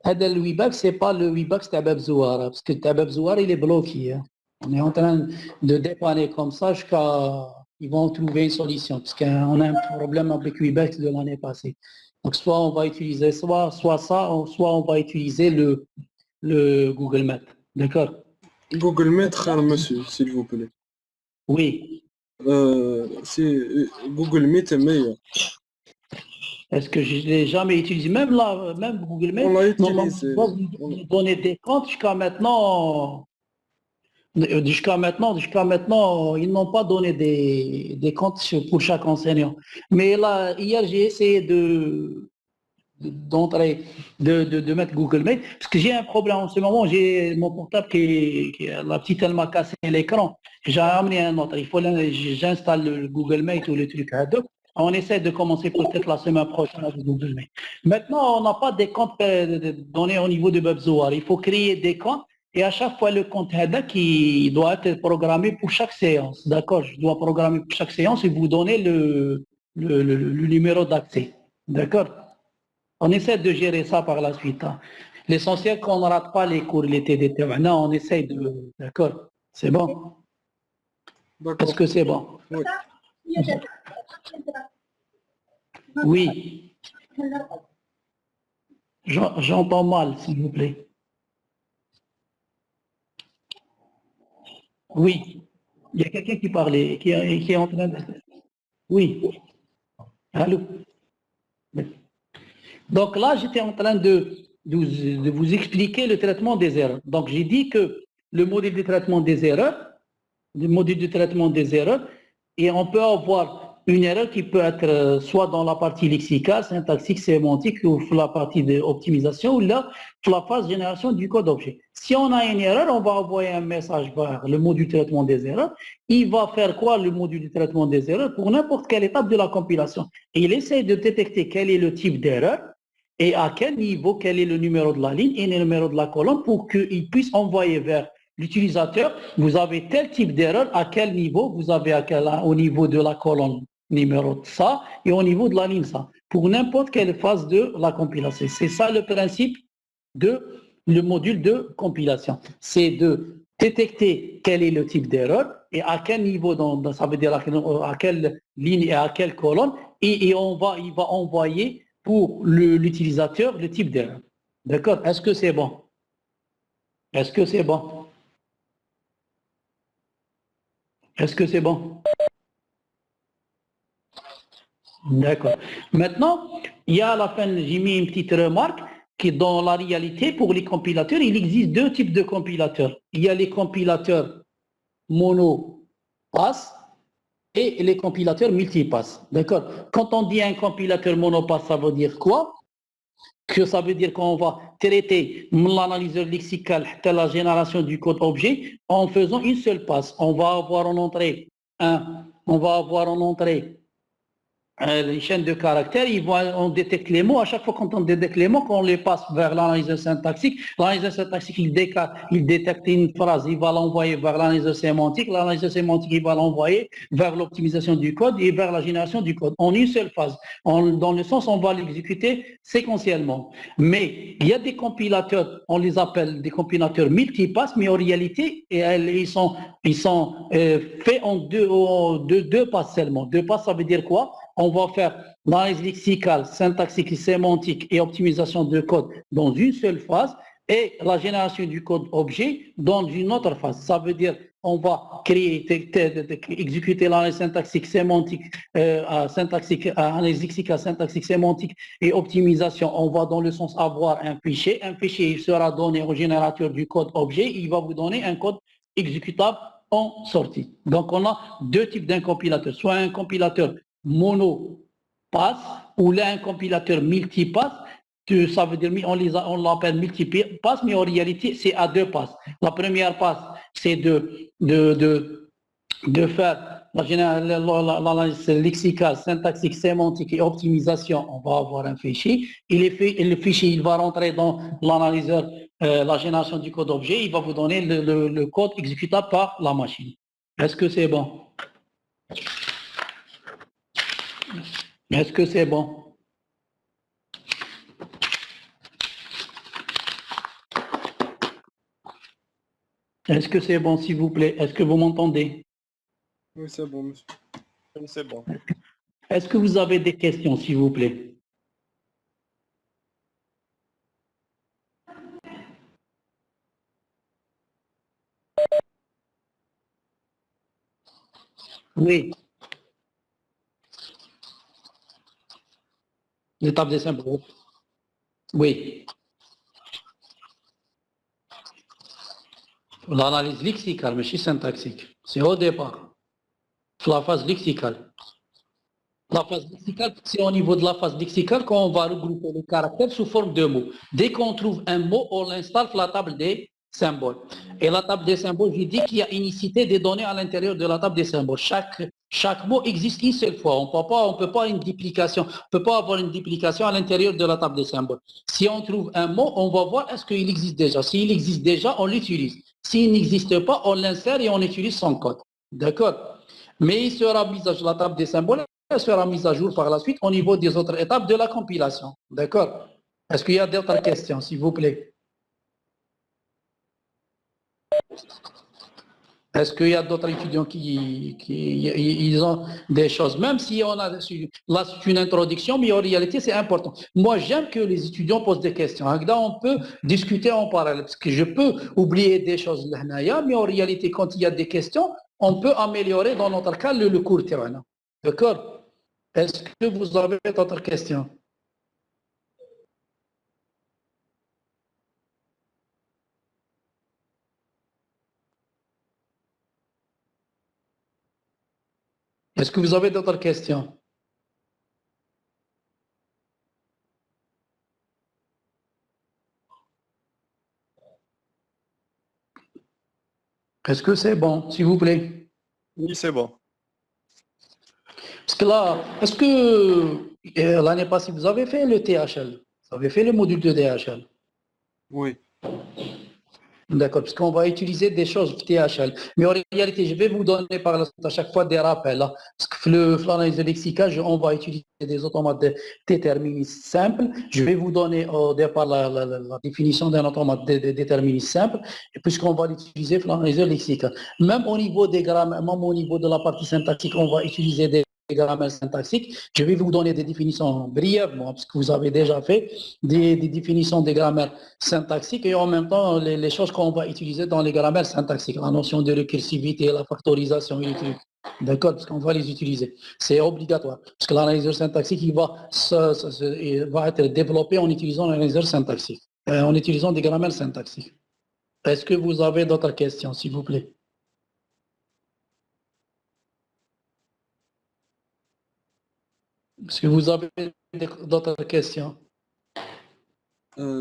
le WeBack, c'est pas le WeBack, c'est Tabab Zouara. Parce que Tabab Zouara, il est bloqué. Hein. On est en train de dépanner comme ça jusqu'à... Ils vont trouver une solution. Parce qu'on a un problème avec WeBack de l'année passée. Donc, soit on va utiliser soit ça, soit on va utiliser le Google Maps. D'accord? Google Meet, monsieur, s'il vous plaît. Oui. Google Meet est meilleur. Est-ce que je ne l'ai jamais utilisé? Même là, même Google Maps, On l'a utilisé. Vous donner des comptes jusqu'à maintenant. Jusqu'à maintenant, ils n'ont pas donné des comptes pour chaque enseignant. Mais là, hier, j'ai essayé d'entrer, de mettre Google Maps, parce que j'ai un problème en ce moment, j'ai mon portable la petite, elle m'a cassé l'écran. J'ai amené un autre. Il faut j'installe le Google Maps ou le truc à deux. On essaie de commencer peut-être la semaine prochaine avec Google Maps. Maintenant, on n'a pas des comptes donnés au niveau de WebZoar. Il faut créer des comptes et à chaque fois le compte HEDA qui doit être programmé pour chaque séance. D'accord? Je dois programmer pour chaque séance et vous donner le numéro d'accès. D'accord? On essaie de gérer ça par la suite. Hein. L'essentiel qu'on ne rate pas les cours, les TDT. Maintenant, on essaie de... D'accord? C'est bon? Est-ce que c'est bon? Oui. Oui. J'entends mal, s'il vous plaît. Oui. Il y a quelqu'un qui parlait, qui est en train de... Oui. Allô? Donc là, j'étais en train de vous expliquer le traitement des erreurs. Donc j'ai dit que le modèle de traitement des erreurs, et on peut avoir une erreur qui peut être soit dans la partie lexicale, syntaxique, sémantique, ou la partie d'optimisation, ou là, la phase génération du code objet. Si on a une erreur, on va envoyer un message vers le module de traitement des erreurs. Il va faire quoi, le module de traitement des erreurs, pour n'importe quelle étape de la compilation. Et il essaie de détecter quel est le type d'erreur, et à quel niveau, quel est le numéro de la ligne et le numéro de la colonne pour qu'il puisse envoyer vers l'utilisateur, vous avez tel type d'erreur, à quel niveau, vous avez au niveau de la colonne numéro ça et au niveau de la ligne ça, pour n'importe quelle phase de la compilation. C'est ça le principe de le module de compilation. C'est de détecter quel est le type d'erreur et à quel niveau, ça veut dire à quelle ligne et à quelle colonne, et il va envoyer pour l'utilisateur le type d'erreur. D'accord? Est-ce que c'est bon? Est-ce que c'est bon? Est-ce que c'est bon? D'accord. Maintenant, il y a à la fin, j'ai mis une petite remarque qui, dans la réalité, pour les compilateurs, il existe deux types de compilateurs. Il y a les compilateurs monopass et les compilateurs multipass. D'accord. Quand on dit un compilateur monopass, ça veut dire quoi? Que ça veut dire qu'on va traiter l'analyseur lexical à la génération du code objet en faisant une seule passe. On va avoir en entrée les chaînes de caractères, on détecte les mots. À chaque fois qu'on détecte les mots, qu'on les passe vers l'analyseur syntaxique, l'analyseur syntaxique, il détecte une phrase, il va l'envoyer vers l'analyseur sémantique, il va l'envoyer vers l'optimisation du code et vers la génération du code en une seule phase. Dans le sens, on va l'exécuter séquentiellement. Mais il y a des compilateurs, on les appelle des compilateurs multipasses, mais en réalité, ils sont faits en deux passes seulement. Deux passes, ça veut dire quoi? On va faire l'analyse lexicale, syntaxique, sémantique et optimisation de code dans une seule phase et la génération du code objet dans une autre phase. Ça veut dire on va exécuter l'analyse syntaxique, sémantique, analyse lexicale, syntaxique, sémantique et optimisation. On va dans le sens avoir un fichier. Un fichier il sera donné au générateur du code objet. Il va vous donner un code exécutable en sortie. Donc on a deux types d'un compilateur. Soit un compilateur monopass ou là un compilateur multipass, ça veut dire on l'appelle multipass, mais en réalité c'est à deux passes. La première passe, c'est de faire l'analyse lexicale, syntaxique, sémantique et optimisation. On va avoir un fichier. Le fichier, il va rentrer dans l'analyseur, la génération du code objet. Il va vous donner le code exécutable par la machine. Est-ce que c'est bon? Est-ce que c'est bon? Est-ce que c'est bon, s'il vous plaît? Est-ce que vous m'entendez? Oui, c'est bon, monsieur. C'est bon. Est-ce que vous avez des questions, s'il vous plaît? Oui. L'étape des symboles. Oui. L'analyse lexicale, mais syntaxique. C'est au départ. La phase lexicale. La phase lexicale, c'est au niveau de la phase lexicale qu'on va regrouper les caractères sous forme de mots. Dès qu'on trouve un mot, on l'installe sur la table des symboles. Et la table des symboles, je dis qu'il y a unicité des données à l'intérieur de la table des symboles. Chaque mot existe une seule fois. On peut pas une duplication. On peut pas avoir une duplication à l'intérieur de la table des symboles. Si on trouve un mot, on va voir est-ce qu'il existe déjà. S'il existe déjà, on l'utilise. S'il n'existe pas, on l'insère et on utilise son code. D'accord? Mais il sera mis à jour la table des symboles, elle sera mise à jour par la suite au niveau des autres étapes de la compilation. D'accord? Est-ce qu'il y a d'autres questions, s'il vous plaît? Est-ce qu'il y a d'autres étudiants qui ils ont des choses, même si on a là c'est une introduction, mais en réalité c'est important. Moi j'aime que les étudiants posent des questions. Là on peut discuter en parallèle, parce que je peux oublier des choses là, mais en réalité quand il y a des questions, on peut améliorer dans notre cas le cours terrain. D'accord? Est-ce que vous avez d'autres questions? Est-ce que vous avez d'autres questions? Est-ce que c'est bon, s'il vous plaît? Oui, c'est bon. Parce que là, est-ce que l'année passée, vous avez fait le THL? Vous avez fait le module de THL? Oui. D'accord, parce qu'on va utiliser des choses THL. Mais en réalité, je vais vous donner par la suite à chaque fois des rappels. Là, parce que l'analyse lexical, on va utiliser des automates déterministes simples. Je vais vous donner au départ la définition d'un automate déterministe simple, et puisqu'on va l'utiliser pour l'analyse lexical. Même au niveau des grammaires, même au niveau de la partie syntaxique, on va utiliser des grammaires syntaxiques. Je vais vous donner des définitions brièvement, parce que vous avez déjà fait des définitions des grammaires syntaxiques et en même temps les choses qu'on va utiliser dans les grammaires syntaxiques, la notion de récursivité, la factorisation et les trucs. D'accord, parce qu'on va les utiliser. C'est obligatoire. Parce que l'analyseur syntaxique, il va être développé en utilisant l'analyseur syntaxique, en utilisant des grammaires syntaxiques. Est-ce que vous avez d'autres questions, s'il vous plaît? Est-ce que vous avez d'autres questions?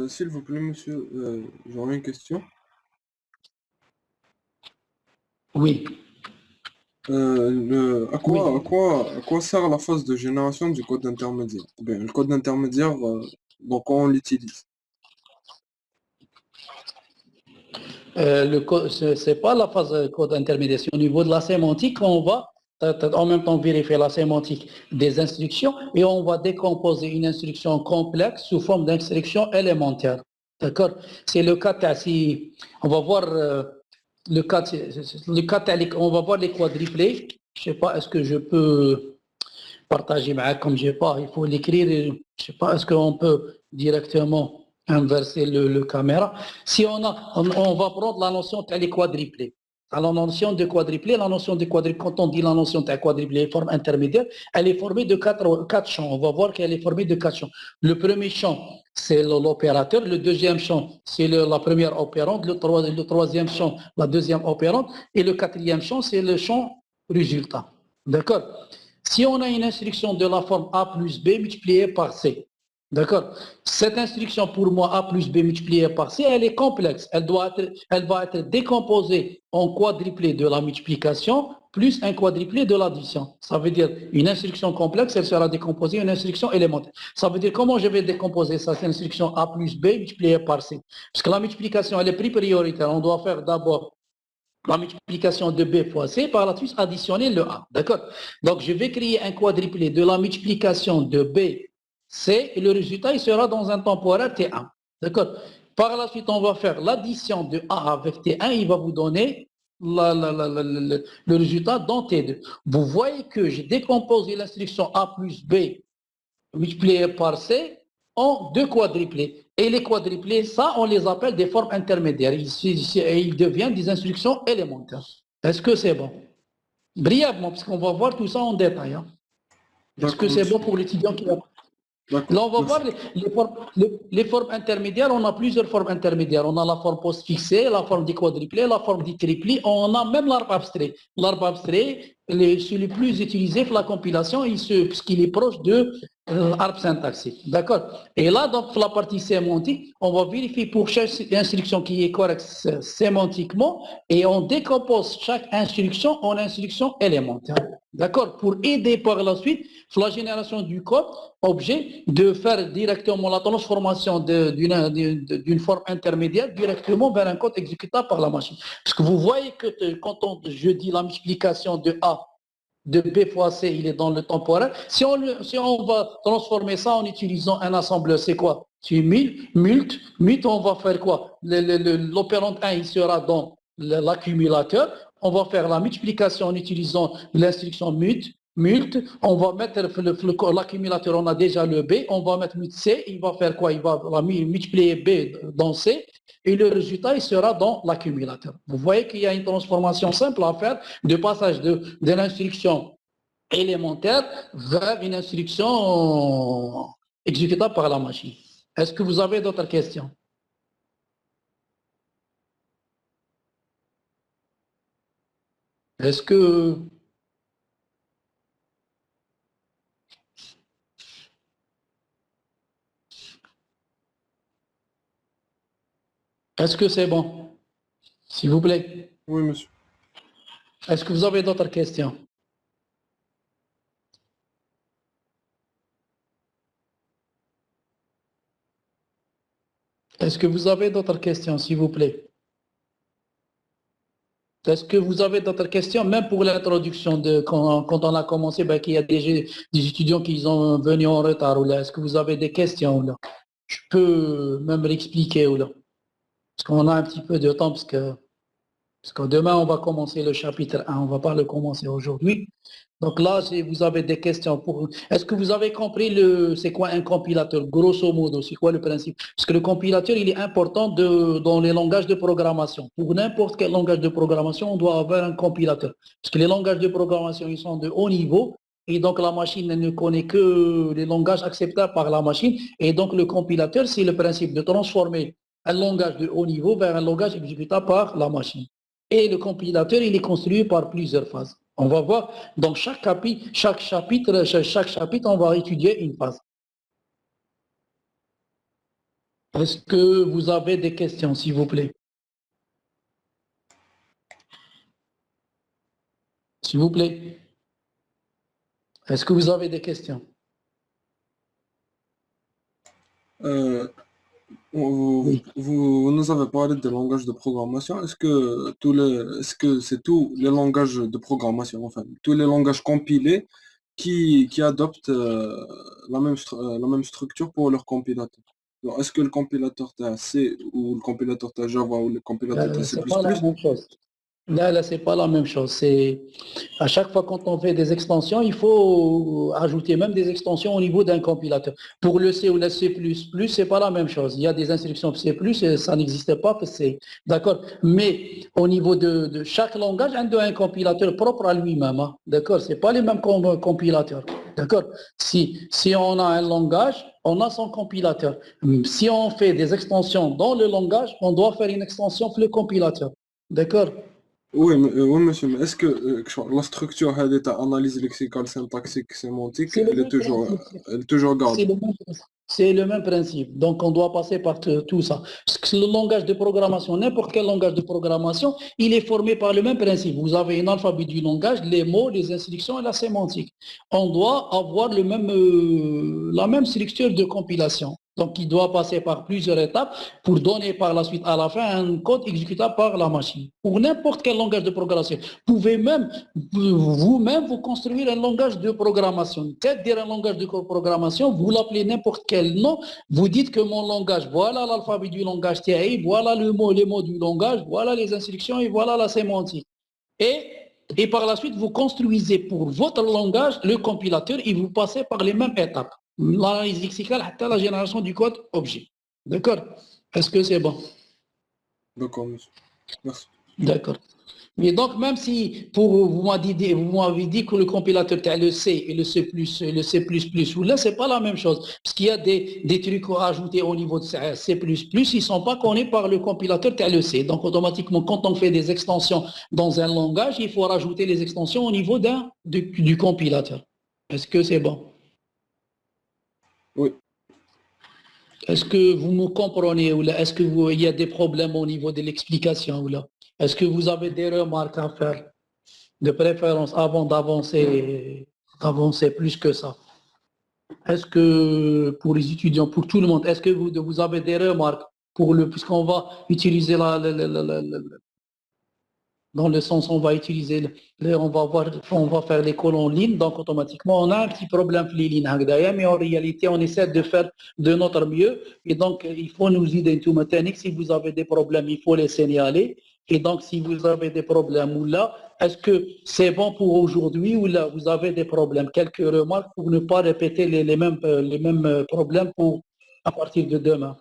S'il vous plaît, monsieur, j'aurais une question. Oui. À quoi sert la phase de génération du code intermédiaire? Ben, le code intermédiaire, donc on l'utilise. C'est pas la phase code intermédiaire. C'est au niveau de la sémantique, on va en même temps vérifier la sémantique des instructions et on va décomposer une instruction complexe sous forme d'instruction élémentaire. D'accord? C'est le cas, si on va voir le cas, on va voir les quadruplés. Je sais pas, est-ce que je peux partager, mais comme j'ai pas, il faut l'écrire. Je sais pas, est-ce qu'on peut directement inverser le caméra. Si on va prendre la notion telle quadruplée. Alors, la notion de quadruplé, quand on dit la notion de quadruplé, forme intermédiaire, elle est formée de quatre champs. On va voir qu'elle est formée de quatre champs. Le premier champ, c'est l'opérateur. Le deuxième champ, c'est la première opérante. Le troisième champ, la deuxième opérante. Et le quatrième champ, c'est le champ résultat. D'accord? Si on a une instruction de la forme A plus B multipliée par C, d'accord? Cette instruction, pour moi, A plus B multipliée par C, elle est complexe. Elle va être décomposée en quadruplé de la multiplication plus un quadruplé de l'addition. Ça veut dire une instruction complexe, elle sera décomposée en instruction élémentaire. Ça veut dire comment je vais décomposer ça? Cette instruction A plus B multipliée par C. Parce que la multiplication, elle est prioritaire. On doit faire d'abord la multiplication de B fois C, par la suite additionner le A. D'accord? Donc, je vais créer un quadruplé de la multiplication de B, C, et le résultat, il sera dans un temporaire T1. D'accord? Par la suite, on va faire l'addition de A avec T1, il va vous donner le résultat dans T2. Vous voyez que j'ai décomposé l'instruction A plus B multiplié par C en deux quadruplés. Et les quadruplés, ça, on les appelle des formes intermédiaires. Ils deviennent des instructions élémentaires. Est-ce que c'est bon? Brièvement, parce qu'on va voir tout ça en détail. Hein. Est-ce que c'est bon pour l'étudiant qui va... Là, on va voir les formes intermédiaires. On a plusieurs formes intermédiaires. On a la forme postfixée, la forme du quadruplé, la forme du triplé. On a même l'arbre abstrait. L'arbre abstrait, c'est le plus utilisé pour la compilation puisqu'il est proche de l'arbre syntaxique. D'accord? Et là, dans la partie sémantique, on va vérifier pour chaque instruction qui est correcte sémantiquement et on décompose chaque instruction en instruction élémentaire. D'accord? Pour aider par la suite la génération du code objet de faire directement la transformation d'une forme intermédiaire directement vers un code exécutable par la machine. Parce que vous voyez que quand je dis la multiplication de A de B fois C, il est dans le temporaire. Si on va transformer ça en utilisant un assembleur, c'est quoi? C'est mult, on va faire quoi? L'opérant 1, il sera dans l'accumulateur. On va faire la multiplication en utilisant l'instruction mult, on va mettre l'accumulateur, on a déjà le B, on va mettre mult C, il va faire quoi? Il va multiplier B dans C, et le résultat, il sera dans l'accumulateur. Vous voyez qu'il y a une transformation simple à faire de passage de l'instruction élémentaire vers une instruction exécutable par la machine. Est-ce que vous avez d'autres questions? Est-ce que... Est-ce que c'est bon? S'il vous plaît. Oui, monsieur. Est-ce que vous avez d'autres questions? Est-ce que vous avez d'autres questions, s'il vous plaît? Est-ce que vous avez d'autres questions, même pour l'introduction, quand on a commencé, ben, qu'il y a des étudiants qui sont venus en retard, ou là, est-ce que vous avez des questions, ou là? Je peux même l'expliquer, ou là? Parce qu'on a un petit peu de temps, parce que demain, on va commencer le chapitre 1, on ne va pas le commencer aujourd'hui. Donc là, si vous avez des questions, est-ce que vous avez compris c'est quoi un compilateur, grosso modo, c'est quoi le principe? Parce que le compilateur, il est important dans les langages de programmation. Pour n'importe quel langage de programmation, on doit avoir un compilateur. Parce que les langages de programmation, ils sont de haut niveau, et donc la machine ne connaît que les langages acceptables par la machine, et donc le compilateur, c'est le principe de transformer un langage de haut niveau vers un langage exécutable par la machine. Et le compilateur, il est construit par plusieurs phases. On va voir, dans chaque chapitre, on va étudier une phase. Est-ce que vous avez des questions, s'il vous plaît? S'il vous plaît. Est-ce que vous avez des questions? Vous nous avez parlé des langages de programmation. Est-ce que c'est tous les langages de programmation, enfin, tous les langages compilés qui adoptent la même structure pour leur compilateur? Alors, est-ce que le compilateur C ou le compilateur Java ou le compilateur C++? C'est pas la même chose. Là, c'est pas la même chose. C'est à chaque fois quand on fait des extensions, il faut ajouter même des extensions au niveau d'un compilateur. Pour le C ou le C++, c'est pas la même chose. Il y a des instructions C++, et ça n'existe pas que C. D'accord. Mais au niveau de chaque langage, on a un compilateur propre à lui-même. Hein. D'accord. C'est pas les mêmes compilateurs. D'accord. Si on a un langage, on a son compilateur. Si on fait des extensions dans le langage, on doit faire une extension pour le compilateur. D'accord. Oui, monsieur, mais est-ce que la structure d'analyse lexicale, syntaxique, sémantique, elle est toujours gardée? C'est le même principe. Donc, on doit passer par tout ça. Parce que le langage de programmation, n'importe quel langage de programmation, il est formé par le même principe. Vous avez un alphabet du langage, les mots, les instructions et la sémantique. On doit avoir la même structure de compilation. Donc, il doit passer par plusieurs étapes pour donner par la suite, à la fin, un code exécutable par la machine. Pour n'importe quel langage de programmation. Vous pouvez même, vous-même, vous construire un langage de programmation. Peut-être dire un langage de programmation, vous l'appelez n'importe quel nom, vous dites que mon langage, voilà l'alphabet du langage TI, voilà les mots du langage, voilà les instructions et voilà la sémantique. Et par la suite, vous construisez pour votre langage le compilateur et vous passez par les mêmes étapes. L'analyse lexicale, la génération du code objet. D'accord? Est-ce que c'est bon? D'accord, monsieur. Merci. D'accord. Mais donc, même si vous m'avez dit que le compilateur est le C et le C++, et le C++, ou là, c'est pas la même chose. Parce qu'il y a des trucs à ajouter au niveau de C++, ils ne sont pas connus par le compilateur est le C. Donc, automatiquement, quand on fait des extensions dans un langage, il faut rajouter les extensions au niveau du compilateur. Est-ce que c'est bon? Oui. Est-ce que vous me comprenez ou là, est-ce qu'il y a des problèmes au niveau de l'explication ou là? Est-ce que vous avez des remarques à faire de préférence avant d'avancer plus que ça? Est-ce que pour les étudiants, pour tout le monde, est-ce que vous avez des remarques puisqu'on va utiliser dans le sens on va utiliser, on va faire l'école en ligne, donc automatiquement on a un petit problème pour les lignes, mais en réalité on essaie de faire de notre mieux, et donc il faut nous aider tout mécanique. Si vous avez des problèmes, il faut les signaler, et donc si vous avez des problèmes ou là, est-ce que c'est bon pour aujourd'hui ou là vous avez des problèmes? Quelques remarques pour ne pas répéter les mêmes problèmes à partir de demain.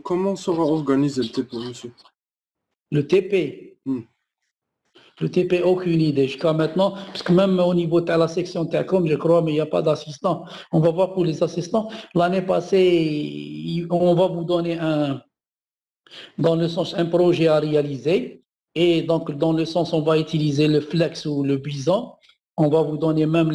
Comment sera organisé le TP, monsieur? Le TP Le TP, aucune idée jusqu'à maintenant, parce que même au niveau de la section Télécom, je crois, mais il n'y a pas d'assistant. On va voir pour les assistants. L'année passée, on va vous donner dans le sens, un projet à réaliser. Et donc, dans le sens, on va utiliser le Flex ou le Bison. On va vous donner même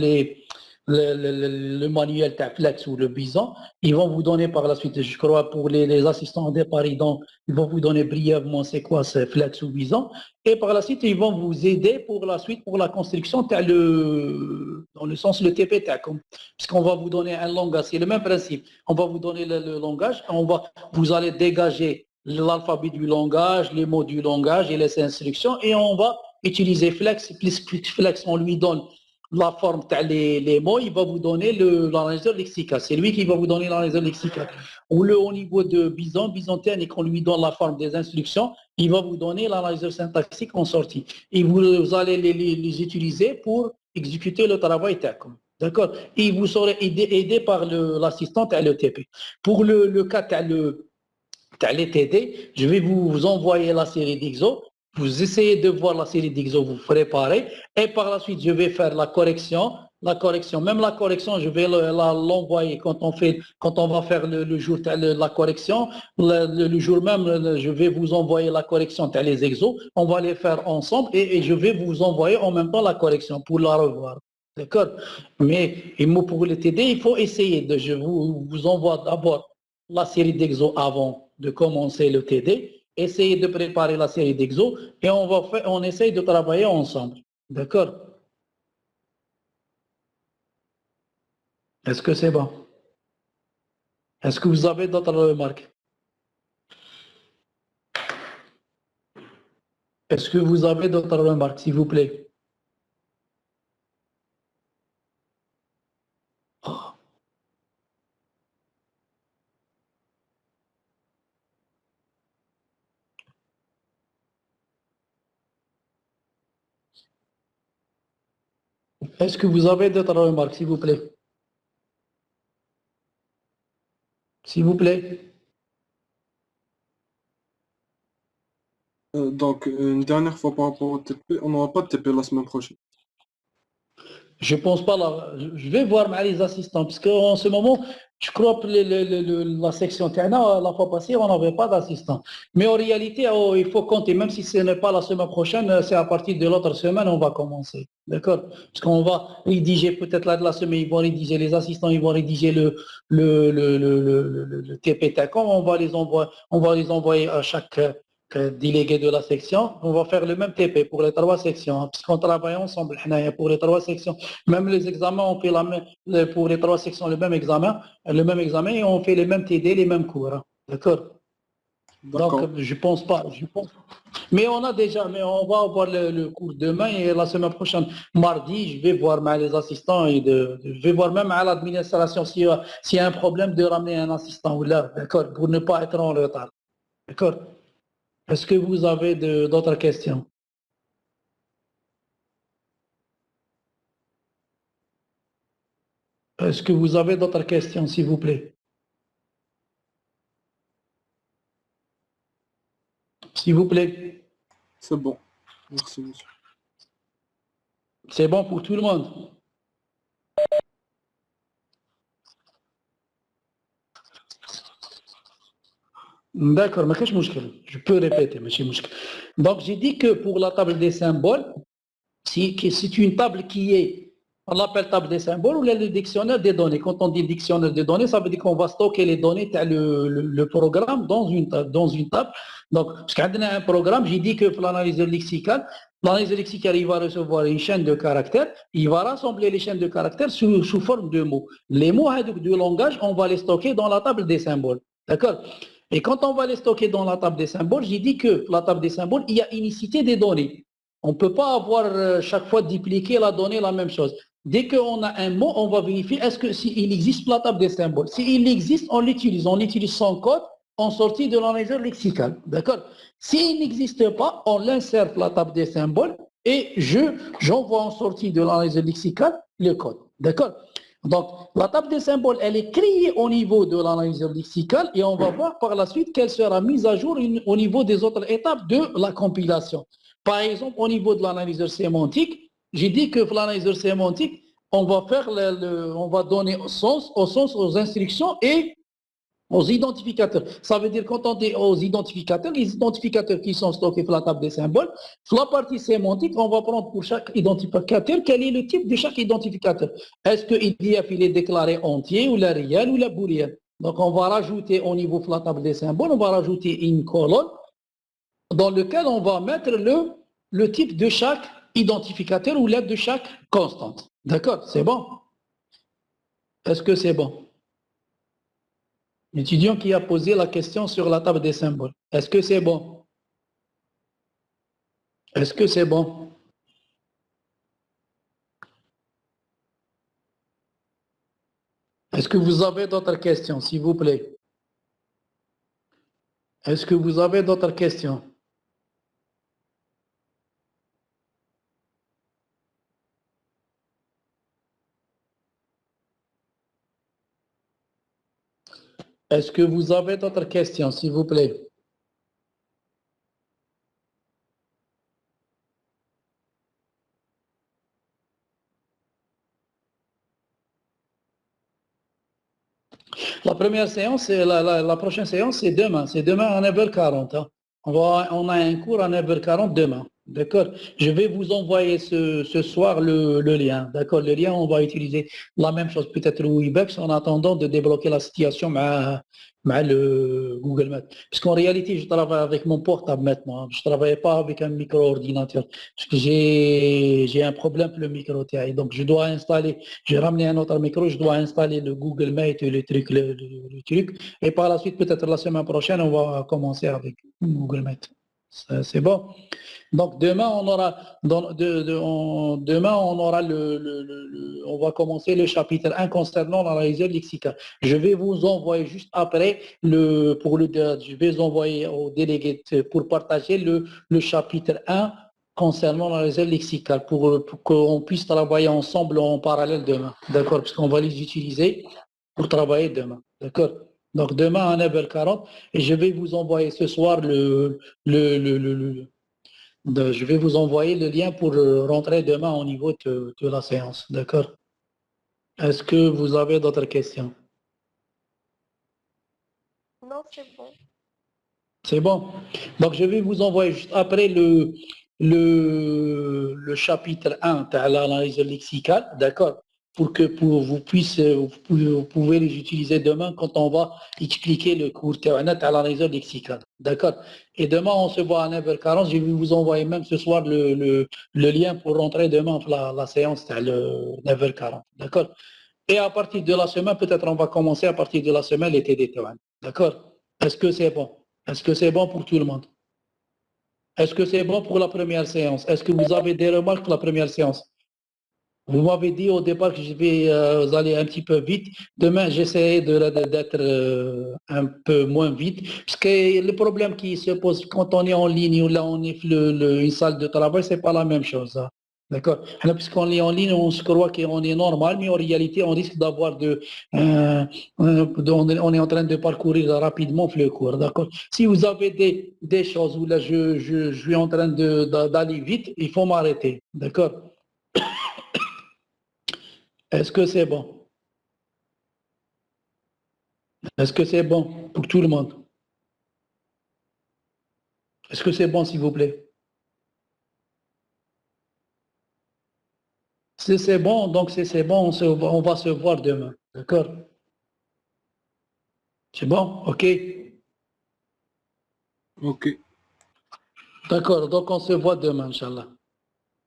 le manuel Flex ou le Bison. Ils vont vous donner par la suite, je crois, pour les assistants de Paris, donc, ils vont vous donner brièvement c'est quoi c'est Flex ou Bison. Et par la suite, ils vont vous aider pour la suite, pour la construction, dans le sens le TP, puisqu'on va vous donner un langage, c'est le même principe. On va vous donner le langage, vous allez dégager l'alphabet du langage, les mots du langage et les instructions, et on va utiliser Flex. Flex, on lui donne la forme, les mots, il va vous donner l'analyse lexical. C'est lui qui va vous donner l'analyse lexical. Ou au niveau de Bison et qu'on lui donne la forme des instructions, il va vous donner l'analyse syntaxique en sortie. Et vous allez les utiliser pour exécuter le travail TACOM. D'accord? Et vous serez aidé par l'assistant à l'ETP. Pour le cas les TD, je vais vous envoyer la série d'exos. Vous essayez de voir la série d'exos, vous préparez, et par la suite, je vais faire la correction, même la correction, je vais l'envoyer quand on va faire le jour la correction, le jour même, je vais vous envoyer la correction les exos, on va les faire ensemble, et je vais vous envoyer en même temps la correction pour la revoir. D'accord? Mais pour le TD, il faut essayer je vous envoie d'abord la série d'exos avant de commencer le TD, essayez de préparer la série d'exos et on essaye de travailler ensemble. D'accord? Est-ce que c'est bon? Est-ce que vous avez d'autres remarques? Est-ce que vous avez d'autres remarques, s'il vous plaît? Est-ce que vous avez d'autres remarques, s'il vous plaît? S'il vous plaît. Donc, une dernière fois par rapport au TP, on n'aura pas de TP la semaine prochaine. Je pense pas là. Je vais voir les assistants, parce qu'en ce moment, je crois que la section Tana, la fois passée, on n'avait pas d'assistant. Mais en réalité, il faut compter, même si ce n'est pas la semaine prochaine, c'est à partir de l'autre semaine, on va commencer. D'accord? Parce qu'on va rédiger, peut-être la semaine, ils vont rédiger les assistants, ils vont rédiger le TP TACOM, on va les envoyer à chaque délégué de la section. On va faire le même TP pour les 3 sections, parce qu'on travaille ensemble pour les 3 sections. Même les examens, on fait pour les 3 sections le même examen et on fait les mêmes TD, les mêmes cours. Hein. D'accord? Donc, je pense pas. Mais on a déjà, mais on va avoir le cours demain et la semaine prochaine, mardi, je vais voir les assistants et je vais voir même à l'administration s'il y a un problème de ramener un assistant ou là, d'accord, pour ne pas être en retard. D'accord? Est-ce que vous avez d'autres questions? Est-ce que vous avez d'autres questions, s'il vous plaît? S'il vous plaît. C'est bon. Merci, monsieur. C'est bon pour tout le monde? D'accord, mais qu'est-ce que je peux répéter, monsieur Mouchkel. Donc, j'ai dit que pour la table des symboles, c'est une table qui est, on l'appelle table des symboles ou le dictionnaire des données. Quand on dit dictionnaire des données, ça veut dire qu'on va stocker les données, le programme dans une table. Donc, parce qu'on a un programme, j'ai dit que pour l'analyse lexicale, il va recevoir une chaîne de caractères, il va rassembler les chaînes de caractères sous forme de mots. Les mots du langage, on va les stocker dans la table des symboles. D'accord? Et quand on va les stocker dans la table des symboles, j'ai dit que la table des symboles, il y a unicité des données. On ne peut pas avoir chaque fois dupliquer la donnée la même chose. Dès qu'on a un mot, on va vérifier est-ce que s'il existe la table des symboles. S'il existe, on l'utilise. On utilise son code en sortie de l'analyse lexicale. D'accord? S'il n'existe pas, on l'insère la table des symboles et j'envoie en sortie de l'analyse lexicale le code. D'accord? Donc, la table des symboles, elle est créée au niveau de l'analyse lexicale et on va voir par la suite qu'elle sera mise à jour au niveau des autres étapes de la compilation. Par exemple, au niveau de l'analyseur sémantique, j'ai dit que pour l'analyseur sémantique, on va faire on va donner sens aux instructions et aux identificateurs. Ça veut dire quand on dit aux identificateurs, les identificateurs qui sont stockés sur la table des symboles, sur la partie sémantique, on va prendre pour chaque identificateur quel est le type de chaque identificateur. Est-ce que l'IDF il est déclaré entier ou la réelle ou la booléenne? Donc on va rajouter au niveau de la table des symboles, on va rajouter une colonne dans lequel on va mettre le type de chaque identificateur ou l'aide de chaque constante. D'accord? C'est bon? Est-ce que c'est bon? L'étudiant qui a posé la question sur la table des symboles. Est-ce que c'est bon? Est-ce que c'est bon? Est-ce que vous avez d'autres questions, s'il vous plaît? Est-ce que vous avez d'autres questions? Est-ce que vous avez d'autres questions, s'il vous plaît? La première séance, la prochaine séance, c'est demain. C'est demain à 9h40. Hein. On a un cours à 9h40 demain. D'accord. Je vais vous envoyer ce soir le lien. D'accord. Le lien, on va utiliser la même chose, peut-être le Webex, en attendant de débloquer la situation avec le Google Meet. Parce qu'en réalité, je travaille avec mon portable maintenant. Je ne travaille pas avec un micro-ordinateur. Parce que j'ai un problème pour le micro. Donc, je dois installer, j'ai ramené un autre micro, je dois installer le Google Meet et le truc. Et par la suite, peut-être la semaine prochaine, on va commencer avec Google Meet. C'est bon. Donc demain on aura demain on aura on va commencer le chapitre 1 concernant l'analyse lexicale. Je vais vous envoyer juste après je vais envoyer au délégué pour partager le chapitre 1 concernant l'analyse lexicale pour qu'on puisse travailler ensemble en parallèle demain. D'accord, parce qu'on va les utiliser pour travailler demain. D'accord. Donc demain à 9h40 et je vais vous envoyer ce soir je vais vous envoyer le lien pour rentrer demain au niveau de la séance. D'accord? Est-ce que vous avez d'autres questions? Non, c'est bon. C'est bon. Donc, je vais vous envoyer juste après le chapitre 1 de l'analyse lexicale, d'accord? Pour que vous pouvez les utiliser demain quand on va expliquer le cours à l'analyse lexicale, d'accord? Et demain, on se voit à 9h40. Je vais vous envoyer même ce soir le lien pour rentrer demain la séance à 9h40, d'accord? Et à partir de la semaine, peut-être on va commencer à partir de la semaine les TD, d'accord? Est-ce que c'est bon? Est-ce que c'est bon pour tout le monde? Est-ce que c'est bon pour la première séance? Est-ce que vous avez des remarques pour la première séance? Vous m'avez dit au départ que je vais aller un petit peu vite. Demain, j'essaierai d'être un peu moins vite. Parce que le problème qui se pose quand on est en ligne ou là on est une salle de travail, c'est pas la même chose. Hein. D'accord. Puisqu'on est en ligne, on se croit qu'on est normal, mais en réalité, on risque d'avoir on est en train de parcourir rapidement le cours. D'accord. Si vous avez des choses où là je suis en train d'aller vite, il faut m'arrêter. D'accord. Est-ce que c'est bon? Est-ce que c'est bon pour tout le monde? Est-ce que c'est bon, s'il vous plaît? Si c'est bon, donc si c'est bon, on va se voir demain. D'accord? C'est bon? OK? Ok. D'accord, donc on se voit demain, Inch'Allah.